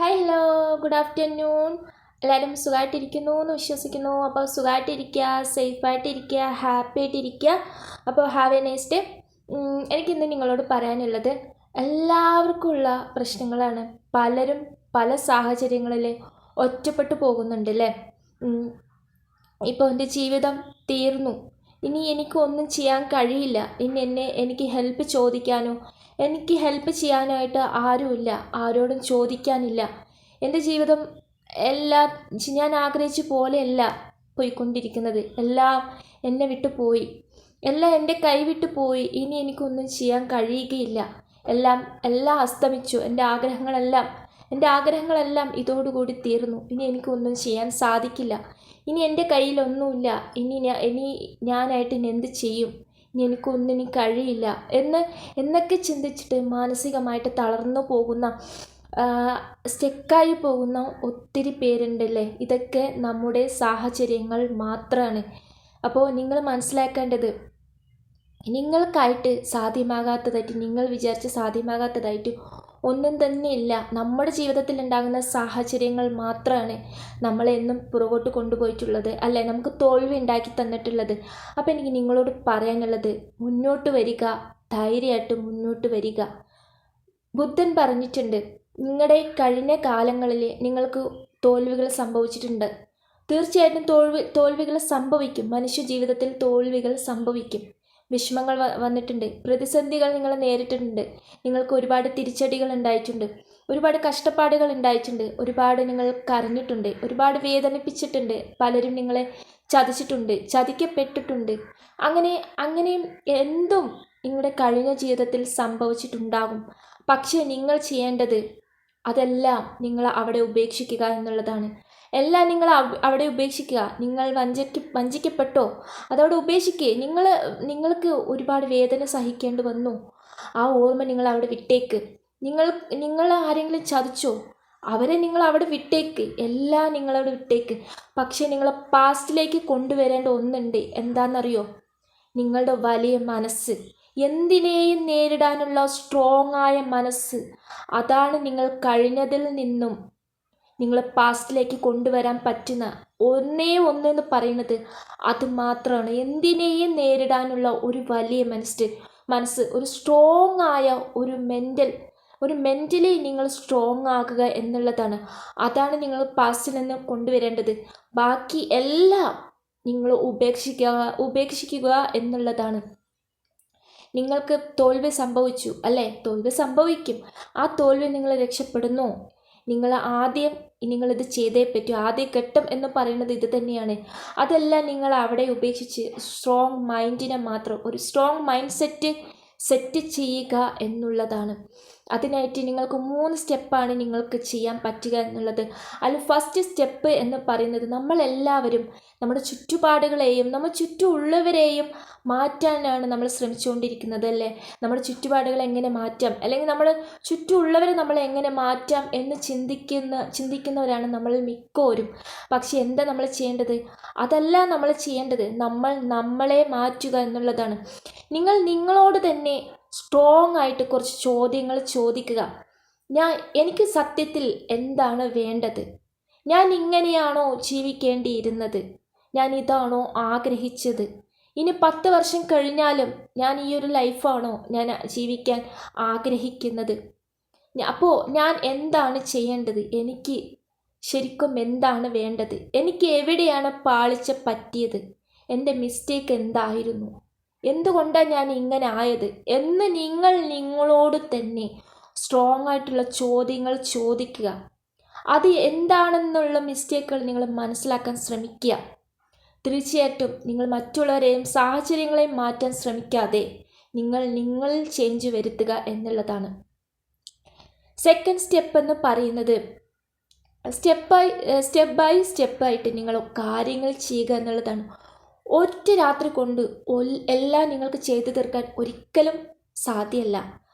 Hi hello good afternoon. എല്ലാവരും സുഖമായിട്ടിരിക്കുന്നു എന്ന് വിശ്വസിക്കുന്നു. അപ്പോൾ സുഖമായിട്ടിരിക്കുക, സേഫായിട്ടിരിക്കുക, ഹാപ്പി ആയിട്ടിരിക്കുക. അപ്പോൾ ഹാവ് എ നൈസ് ഡേ. എനിക്കിന്ന് നിങ്ങളോട് പറയാനുള്ളത് എല്ലാവർക്കും ഉള്ള പ്രശ്നങ്ങളാണ്. പലരും പല സാഹചര്യങ്ങളിൽ ഒറ്റപ്പെട്ടു പോകുന്നുണ്ട് അല്ലേ. ഇപ്പോൾ എൻ്റെ ജീവിതം തീർന്നു, ഇനി എനിക്കൊന്നും ചെയ്യാൻ കഴിയില്ല, ഇനി എനിക്ക് ഹെൽപ്പ് ചോദിക്കാനോ എനിക്ക് ഹെൽപ്പ് ചെയ്യാനായിട്ട് ആരുമില്ല, ആരോടും ചോദിക്കാനില്ല. എൻ്റെ ജീവിതം എല്ലാം ഞാൻ ആഗ്രഹിച്ച പോലെയല്ല പോയിക്കൊണ്ടിരിക്കുന്നത്. എല്ലാം എന്നെ വിട്ടു പോയി, എല്ലാം എൻ്റെ കൈവിട്ടു പോയി. ഇനി എനിക്കൊന്നും ചെയ്യാൻ കഴിയുകയില്ല. എല്ലാം അസ്തമിച്ചു. എൻ്റെ ആഗ്രഹങ്ങളെല്ലാം ഇതോടുകൂടി തീർന്നു. ഇനി എനിക്കൊന്നും ചെയ്യാൻ സാധിക്കില്ല. ഇനി എൻ്റെ കയ്യിലൊന്നുമില്ല. ഇനി ഞാനായിട്ട് ഇനി എന്ത് ചെയ്യും? ഇനി എനിക്കൊന്നിനും കഴിയില്ല എന്നൊക്കെ ചിന്തിച്ചിട്ട് മാനസികമായിട്ട് തളർന്നു പോകുന്ന, സ്റ്റക്കായി പോകുന്ന ഒത്തിരി പേരുണ്ടല്ലേ. ഇതൊക്കെ നമ്മുടെ സാഹചര്യങ്ങൾ മാത്രമാണ്. അപ്പോൾ നിങ്ങൾ മനസ്സിലാക്കേണ്ടത്, നിങ്ങൾക്കായിട്ട് സാധ്യമാകാത്തതായിട്ട്, നിങ്ങൾ വിചാരിച്ച സാധ്യമാകാത്തതായിട്ട് ഒന്നും തന്നെയില്ല. നമ്മുടെ ജീവിതത്തിൽ ഉണ്ടാകുന്ന സാഹചര്യങ്ങൾ മാത്രമാണ് നമ്മളെന്നും പുറകോട്ട് കൊണ്ടുപോയിട്ടുള്ളത്, അല്ലേ, നമുക്ക് തോൽവി ഉണ്ടാക്കി തന്നിട്ടുള്ളത്. അപ്പോൾ എനിക്ക് നിങ്ങളോട് പറയാനുള്ളത്, മുന്നോട്ട് വരിക, ധൈര്യമായിട്ട് മുന്നോട്ട് വരിക. ബുദ്ധൻ പറഞ്ഞിട്ടുണ്ട്, നിങ്ങളുടെ കഴിഞ്ഞ കാലങ്ങളിൽ നിങ്ങൾക്ക് തോൽവികൾ സംഭവിച്ചിട്ടുണ്ട്. തീർച്ചയായിട്ടും തോൽവികൾ സംഭവിക്കും. മനുഷ്യ ജീവിതത്തിൽ തോൽവികൾ സംഭവിക്കും. വിഷമങ്ങൾ വന്നിട്ടുണ്ട്, പ്രതിസന്ധികൾ നിങ്ങൾ നേരിട്ടിട്ടുണ്ട്, നിങ്ങൾക്ക് ഒരുപാട് തിരിച്ചടികൾ ഉണ്ടായിട്ടുണ്ട്, ഒരുപാട് കഷ്ടപ്പാടുകൾ ഉണ്ടായിട്ടുണ്ട്, ഒരുപാട് നിങ്ങൾ കരഞ്ഞിട്ടുണ്ട്, ഒരുപാട് വേദനിപ്പിച്ചിട്ടുണ്ട്. പലരും നിങ്ങളെ ചതിച്ചിട്ടുണ്ട്, ചതിക്കപ്പെട്ടിട്ടുണ്ട്. അങ്ങനെയും എന്തും നിങ്ങളുടെ കഴിഞ്ഞ ജീവിതത്തിൽ സംഭവിച്ചിട്ടുണ്ടാകും. പക്ഷേ നിങ്ങൾ ചെയ്യേണ്ടത് അതെല്ലാം നിങ്ങൾ അവിടെ ഉപേക്ഷിക്കുക എന്നുള്ളതാണ്. എല്ലാം നിങ്ങൾ അവിടെ ഉപേക്ഷിക്കുക. നിങ്ങൾ വഞ്ചിക്കപ്പെട്ടോ, അതവിടെ ഉപേക്ഷിക്കുക. നിങ്ങൾക്ക് ഒരുപാട് വേദന സഹിക്കേണ്ടി വന്നു, ആ ഓർമ്മ നിങ്ങൾ അവിടെ വിട്ടേക്ക്. നിങ്ങൾ ആരെങ്കിലും ചതിച്ചോ, അവരെ നിങ്ങൾ അവിടെ വിട്ടേക്ക്. എല്ലാം നിങ്ങളവിടെ വിട്ടേക്ക്. പക്ഷേ നിങ്ങളെ പാസ്റ്റിലേക്ക് കൊണ്ടുവരേണ്ട ഒന്നുണ്ട്. എന്താണെന്നറിയോ? നിങ്ങളുടെ വലിയ മനസ്സ്, എന്തിനേയും നേരിടാനുള്ള സ്ട്രോങ് ആയ മനസ്സ്. അതാണ് നിങ്ങൾ കഴിഞ്ഞതിൽ നിന്നും നിങ്ങൾ പാസ്റ്റിലേക്ക് കൊണ്ടുവരാൻ പറ്റുന്ന ഒന്നെന്ന് പറയുന്നത് അത് മാത്രമാണ്. എന്തിനേയും നേരിടാനുള്ള ഒരു വലിയ മനസ്സ്, ഒരു സ്ട്രോങ് ആയ ഒരു മെൻ്റലി നിങ്ങൾ സ്ട്രോങ് ആകുക എന്നുള്ളതാണ്. അതാണ് നിങ്ങൾ പാസ്റ്റിൽ നിന്ന് കൊണ്ടുവരേണ്ടത്. ബാക്കി എല്ലാം നിങ്ങൾ ഉപേക്ഷിക്കുക എന്നുള്ളതാണ്. നിങ്ങൾക്ക് തോൽവി സംഭവിച്ചു അല്ലേ, തോൽവി സംഭവിക്കും. ആ തോൽവി നിങ്ങൾ രക്ഷപ്പെടുന്നു. നിങ്ങളിത് ചെയ്തേ പറ്റൂ. ആദ്യ ഘട്ടം എന്ന് പറയുന്നത് ഇത് തന്നെയാണ്. അതെല്ലാം നിങ്ങൾ അവിടെ ഉപേക്ഷിച്ച് സ്ട്രോങ് മൈൻഡിനെ മാത്രം, ഒരു സ്ട്രോങ് മൈൻഡ് സെറ്റ് ചെയ്യുക എന്നുള്ളതാണ്. അതിനായിട്ട് നിങ്ങൾക്ക് 3 സ്റ്റെപ്പാണ് നിങ്ങൾക്ക് ചെയ്യാൻ പറ്റുക എന്നുള്ളത്. അതിൽ ഫസ്റ്റ് സ്റ്റെപ്പ് എന്ന് പറയുന്നത്, നമ്മളെല്ലാവരും നമ്മുടെ ചുറ്റുപാടുകളെയും നമ്മുടെ ചുറ്റുമുള്ളവരെയും മാറ്റാനാണ് നമ്മൾ ശ്രമിച്ചുകൊണ്ടിരിക്കുന്നത് അല്ലേ. നമ്മുടെ ചുറ്റുപാടുകൾ എങ്ങനെ മാറ്റാം, അല്ലെങ്കിൽ നമ്മുടെ ചുറ്റുമുള്ളവരെ നമ്മൾ എങ്ങനെ മാറ്റാം എന്ന് ചിന്തിക്കുന്നവരാണ് നമ്മൾ മിക്കവരും. പക്ഷെ എന്താ നമ്മൾ ചെയ്യേണ്ടത്? അതല്ല നമ്മൾ ചെയ്യേണ്ടത്, നമ്മളെ മാറ്റുക എന്നുള്ളതാണ്. നിങ്ങളോട് തന്നെ സ്ട്രോങ് ആയിട്ട് കുറച്ച് ചോദ്യങ്ങൾ ചോദിക്കുക. എനിക്ക് സത്യത്തിൽ എന്താണ് വേണ്ടത്? ഞാൻ ഇങ്ങനെയാണോ ജീവിക്കേണ്ടിയിരുന്നത്? ഞാൻ ഇതാണോ ആഗ്രഹിച്ചത്? ഇനി 10 വർഷം കഴിഞ്ഞാലും ഞാൻ ഈ ഒരു ലൈഫാണോ ഞാൻ ജീവിക്കാൻ ആഗ്രഹിക്കുന്നത്? അപ്പോൾ ഞാൻ എന്താണ് ചെയ്യേണ്ടത്? എനിക്ക് ശരിക്കും എന്താണ് വേണ്ടത്? എനിക്ക് എവിടെയാണ് പാളിച്ച പറ്റിയത്? എൻ്റെ മിസ്റ്റേക്ക് എന്തായിരുന്നു? എന്തുകൊണ്ടാണ് ഞാൻ ഇങ്ങനെ ആയത് എന്ന് നിങ്ങളോട് തന്നെ സ്ട്രോങ് ആയിട്ടുള്ള ചോദ്യങ്ങൾ ചോദിക്കുക. അത് എന്താണെന്നുള്ള മിസ്റ്റേക്കുകൾ നിങ്ങൾ മനസ്സിലാക്കാൻ ശ്രമിക്കുക. തീർച്ചയായിട്ടും നിങ്ങൾ മറ്റുള്ളവരെയും സാഹചര്യങ്ങളെയും മാറ്റാൻ ശ്രമിക്കാതെ നിങ്ങൾ ചേഞ്ച് വരുത്തുക എന്നുള്ളതാണ്. സെക്കൻഡ് സ്റ്റെപ്പ് എന്ന് പറയുന്നത്, സ്റ്റെപ്പ് ബൈ സ്റ്റെപ്പായിട്ട് നിങ്ങൾ കാര്യങ്ങൾ ചെയ്യുക എന്നുള്ളതാണ്. ഒറ്റ രാത്രി കൊണ്ട് എല്ലാം നിങ്ങൾക്ക് ചെയ്തു തീർക്കാൻ ഒരിക്കലും സാധ്യമല്ല.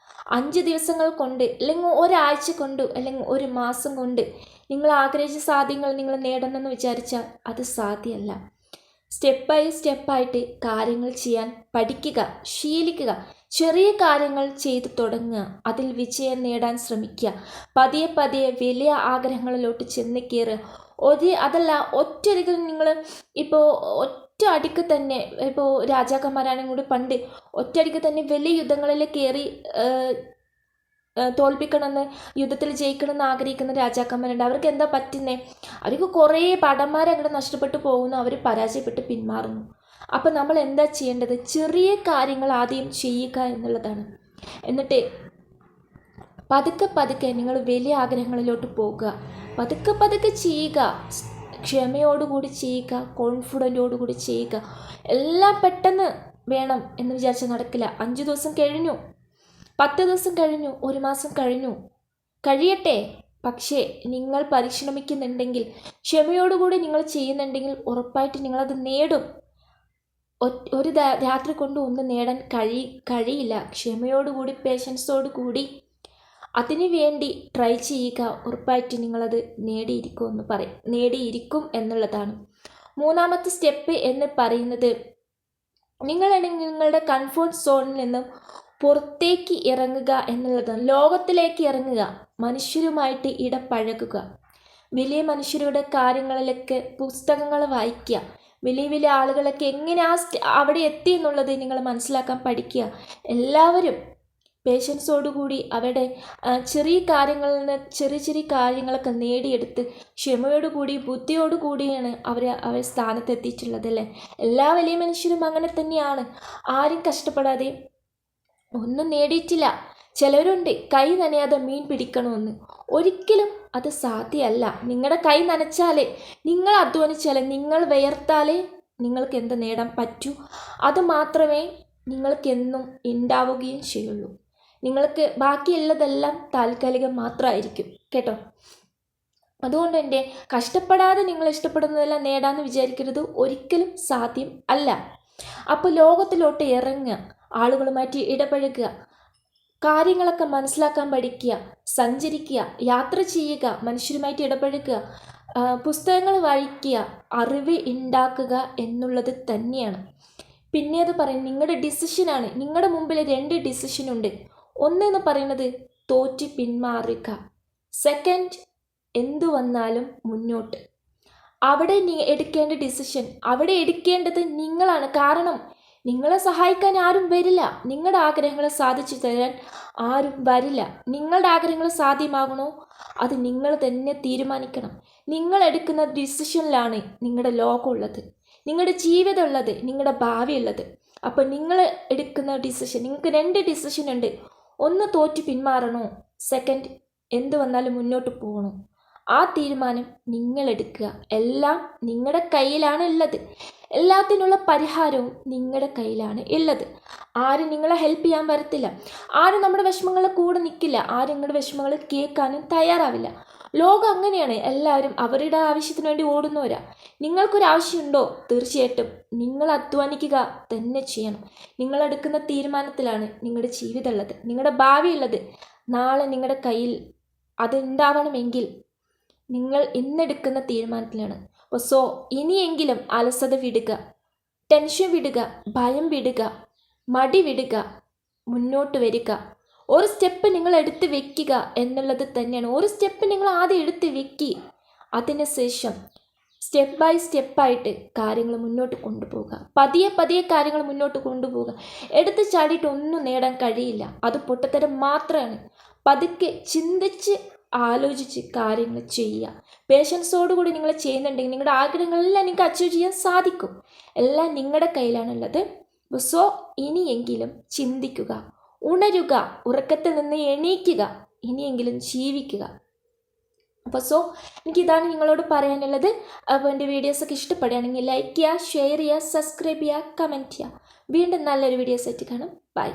5 ദിവസങ്ങൾ കൊണ്ട്, അല്ലെങ്കിൽ ഒരാഴ്ച കൊണ്ട്, അല്ലെങ്കിൽ ഒരു മാസം കൊണ്ട് നിങ്ങൾ ആഗ്രഹിച്ച സാധ്യങ്ങൾ നിങ്ങൾ നേടണമെന്ന് വിചാരിച്ചാൽ അത് സാധ്യമല്ല. സ്റ്റെപ്പ് ബൈ സ്റ്റെപ്പായിട്ട് കാര്യങ്ങൾ ചെയ്യാൻ പഠിക്കുക, ശീലിക്കുക. ചെറിയ കാര്യങ്ങൾ ചെയ്തു തുടങ്ങുക, അതിൽ വിജയം നേടാൻ ശ്രമിക്കുക. പതിയെ പതിയെ വലിയ ആഗ്രഹങ്ങളിലോട്ട് ചെന്ന് കയറുക. അതല്ല ഒറ്റയടിക്ക് നിങ്ങൾ ഇപ്പോൾ ഒറ്റ അടിക്ക് തന്നെ, ഇപ്പോൾ രാജാക്കന്മാരാണെങ്കിൽ കൂടി പണ്ട് ഒറ്റയടിക്ക് തന്നെ വലിയ യുദ്ധങ്ങളിൽ കയറി തോൽപ്പിക്കണമെന്ന്, യുദ്ധത്തിൽ ജയിക്കണമെന്ന് ആഗ്രഹിക്കുന്ന രാജാക്കന്മാരുണ്ട്. അവർക്ക് എന്താ പറ്റുന്നത്? അവർക്ക് കുറേ ഭടന്മാരെ അങ്ങോട്ട് നഷ്ടപ്പെട്ടു പോകുന്നു, അവർ പരാജയപ്പെട്ട് പിന്മാറുന്നു. അപ്പം നമ്മൾ എന്താ ചെയ്യേണ്ടത്? ചെറിയ കാര്യങ്ങൾ ആദ്യം ചെയ്യുക എന്നുള്ളതാണ്. എന്നിട്ട് പതുക്കെ പതുക്കെ നിങ്ങൾ വലിയ ആഗ്രഹങ്ങളിലോട്ട് പോകുക. പതുക്കെ പതുക്കെ ചെയ്യുക, ക്ഷമയോടുകൂടി ചെയ്യുക, കോൺഫിഡൻറ്റോടുകൂടി ചെയ്യുക. എല്ലാം പെട്ടെന്ന് വേണം എന്ന് വിചാരിച്ചാൽ നടക്കില്ല. 5 ദിവസം കഴിഞ്ഞു, 10 ദിവസം കഴിഞ്ഞു, 1 മാസം കഴിഞ്ഞു, കഴിയട്ടെ. പക്ഷേ നിങ്ങൾ പരിശ്രമിക്കുന്നുണ്ടെങ്കിൽ, ക്ഷമയോടുകൂടി നിങ്ങൾ ചെയ്യുന്നുണ്ടെങ്കിൽ ഉറപ്പായിട്ട് നിങ്ങളത് നേടും. ഒരു രാത്രി കൊണ്ട് ഒന്നും നേടാൻ കഴിയില്ല. ക്ഷമയോടുകൂടി, പേഷ്യൻസോടു കൂടി അതിനു വേണ്ടി ട്രൈ ചെയ്യുക. ഉറപ്പായിട്ട് നിങ്ങളത് നേടിയിരിക്കും എന്നുള്ളതാണ്. 3ാമത്തെ സ്റ്റെപ്പ് എന്ന് പറയുന്നത്, നിങ്ങളുടെ കംഫർട്ട് സോണിൽ നിന്നും പുറത്തേക്ക് ഇറങ്ങുക എന്നുള്ളതാണ്. ലോകത്തിലേക്ക് ഇറങ്ങുക, മനുഷ്യരുമായിട്ട് ഇടപഴകുക. വലിയ മനുഷ്യരുടെ കാര്യങ്ങളിലൊക്കെ പുസ്തകങ്ങൾ വായിക്കുക. വലിയ വലിയ ആളുകളൊക്കെ എങ്ങനെ അവിടെ എത്തി എന്നുള്ളത് നിങ്ങൾ മനസ്സിലാക്കാൻ പഠിക്കുക. എല്ലാവരും പേഷ്യൻസോടുകൂടി അവരുടെ ചെറിയ കാര്യങ്ങളിൽ നിന്ന് ചെറിയ കാര്യങ്ങളൊക്കെ നേടിയെടുത്ത് ക്ഷമയോടുകൂടി ബുദ്ധിയോടുകൂടിയാണ് അവർ സ്ഥാനത്തെത്തിയിട്ടുള്ളത് അല്ലേ. എല്ലാ വലിയ മനുഷ്യരും അങ്ങനെ തന്നെയാണ്. ആരും കഷ്ടപ്പെടാതെ ഒന്നും നേടിയിട്ടില്ല. ചിലരുണ്ട് കൈ നനയാതെ മീൻ പിടിക്കണമെന്ന്. ഒരിക്കലും അത് സാധ്യമല്ല. നിങ്ങളുടെ കൈ നനച്ചാലേ, നിങ്ങൾ അധ്വാനിച്ചാലേ, നിങ്ങൾ വിയർത്താലേ നിങ്ങൾക്ക് എന്ത് നേടാൻ പറ്റൂ. അത് മാത്രമേ നിങ്ങൾക്കെന്നും ഉണ്ടാവുകയും ചെയ്യുള്ളൂ. നിങ്ങൾക്ക് ബാക്കിയുള്ളതെല്ലാം താൽക്കാലികം മാത്രമായിരിക്കും കേട്ടോ. അതുകൊണ്ട് തന്നെ കഷ്ടപ്പെടാതെ നിങ്ങൾ ഇഷ്ടപ്പെടുന്നതെല്ലാം നേടാമെന്ന് വിചാരിക്കരുത്. ഒരിക്കലും സാധ്യം അല്ല. അപ്പോൾ ലോകത്തിലോട്ട് ഇറങ്ങുക, ആളുകളുമായിട്ട് ഇടപഴകുക, കാര്യങ്ങളൊക്കെ മനസ്സിലാക്കാൻ പഠിക്കുക, സഞ്ചരിക്കുക, യാത്ര ചെയ്യുക, മനുഷ്യരുമായിട്ട് ഇടപഴകുക, പുസ്തകങ്ങൾ വായിക്കുക, അറിവ് ഉണ്ടാക്കുക എന്നുള്ളത് തന്നെയാണ്. പിന്നെ അത് പറയും നിങ്ങളുടെ ഡിസിഷനാണ്. നിങ്ങളുടെ മുമ്പിൽ 2 ഡിസിഷനുണ്ട്. ഒന്നെന്ന് പറയുന്നത് തോറ്റ് പിന്മാറുക, സെക്കൻഡ് എന്തു വന്നാലും മുന്നോട്ട്. അവിടെ എടുക്കേണ്ട ഡിസിഷൻ, അവിടെ എടുക്കേണ്ടത് നിങ്ങളാണ്. കാരണം നിങ്ങളെ സഹായിക്കാൻ ആരും വരില്ല. നിങ്ങളുടെ ആഗ്രഹങ്ങൾ സാധിച്ചു തരാൻ ആരും വരില്ല. നിങ്ങളുടെ ആഗ്രഹങ്ങൾ സാധ്യമാകണോ അത് നിങ്ങൾ തന്നെ തീരുമാനിക്കണം. നിങ്ങൾ എടുക്കുന്ന ഡിസിഷനിലാണ് നിങ്ങളുടെ ലോകമുള്ളത്, നിങ്ങളുടെ ജീവിതം ഉള്ളത്, നിങ്ങളുടെ ഭാവി ഉള്ളത്. അപ്പോൾ നിങ്ങൾ എടുക്കുന്ന ഡിസിഷൻ, നിങ്ങൾക്ക് 2 ഡിസിഷൻ ഉണ്ട്. ഒന്ന് തോറ്റ് പിന്മാറണോ, സെക്കൻഡ് എന്ത് വന്നാലും മുന്നോട്ട് പോകണോ. ആ തീരുമാനം നിങ്ങൾ എടുക്കുക. എല്ലാം നിങ്ങളുടെ കയ്യിലാണ് ഉള്ളത്. എല്ലാത്തിനുള്ള പരിഹാരവും നിങ്ങളുടെ കയ്യിലാണ് ഉള്ളത്. ആരും നിങ്ങളെ ഹെൽപ്പ് ചെയ്യാൻ വരത്തില്ല. ആരും നമ്മുടെ വിഷമങ്ങളിൽ കൂടെ നിൽക്കില്ല. ആരും നിങ്ങളുടെ വിഷമങ്ങൾ കേൾക്കാനും തയ്യാറാവില്ല. ലോകം അങ്ങനെയാണ്. എല്ലാവരും അവരുടെ ആവശ്യത്തിന് വേണ്ടി ഓടുന്നവരാ. നിങ്ങൾക്കൊരാവശ്യമുണ്ടോ? തീർച്ചയായിട്ടും നിങ്ങൾ അധ്വാനിക്കുക തന്നെ ചെയ്യണം. നിങ്ങളെടുക്കുന്ന തീരുമാനത്തിലാണ് നിങ്ങളുടെ ജീവിതം ഉള്ളത്, നിങ്ങളുടെ ഭാവി ഉള്ളത്. നാളെ നിങ്ങളുടെ കയ്യിൽ അതുണ്ടാവണമെങ്കിൽ നിങ്ങൾ ഇന്നെടുക്കുന്ന തീരുമാനത്തിലാണ്. സോ ഇനിയെങ്കിലും അലസത വിടുക, ടെൻഷൻ വിടുക, ഭയം വിടുക, മടി വിടുക, മുന്നോട്ട് വരിക. ഒരു സ്റ്റെപ്പ് നിങ്ങൾ എടുത്ത് വെക്കുക എന്നുള്ളത് തന്നെയാണ്. ഒരു സ്റ്റെപ്പ് നിങ്ങൾ ആദ്യം എടുത്ത് വെക്കുക. അതിനുശേഷം സ്റ്റെപ്പ് ബൈ സ്റ്റെപ്പായിട്ട് കാര്യങ്ങൾ മുന്നോട്ട് കൊണ്ടുപോകുക. പതിയെ പതിയെ കാര്യങ്ങൾ മുന്നോട്ട് കൊണ്ടുപോകുക. എടുത്ത് ചാടിയിട്ട് ഒന്നും നേടാൻ കഴിയില്ല. അത് പൊട്ടത്തരം മാത്രമാണ്. പതുക്കെ ചിന്തിച്ച് ആലോചിച്ച് കാര്യങ്ങൾ ചെയ്യുക. പേഷ്യൻസോടുകൂടി നിങ്ങൾ ചെയ്യുന്നുണ്ടെങ്കിൽ നിങ്ങളുടെ ആഗ്രഹങ്ങളെല്ലാം നിങ്ങൾക്ക് അച്ചീവ് ചെയ്യാൻ സാധിക്കും. എല്ലാം നിങ്ങളുടെ കയ്യിലാണുള്ളത്. സോ ഇനിയെങ്കിലും ചിന്തിക്കുക, ഉണരുക, ഉറക്കത്തിൽ നിന്ന് എണീക്കുക, ഇനിയെങ്കിലും ജീവിക്കുക. അപ്പോൾ എനിക്കിതാണ് നിങ്ങളോട് പറയാനുള്ളത്. അപ്പോൾ എൻ്റെ വീഡിയോസൊക്കെ ഇഷ്ടപ്പെടുകയാണെങ്കിൽ ലൈക്ക് ചെയ്യുക, ഷെയർ ചെയ്യുക, സബ്സ്ക്രൈബ് ചെയ്യുക, കമൻറ്റ് ചെയ്യുക. വീണ്ടും നല്ലൊരു വീഡിയോസ് ആയിട്ട് കാണാം. ബൈ.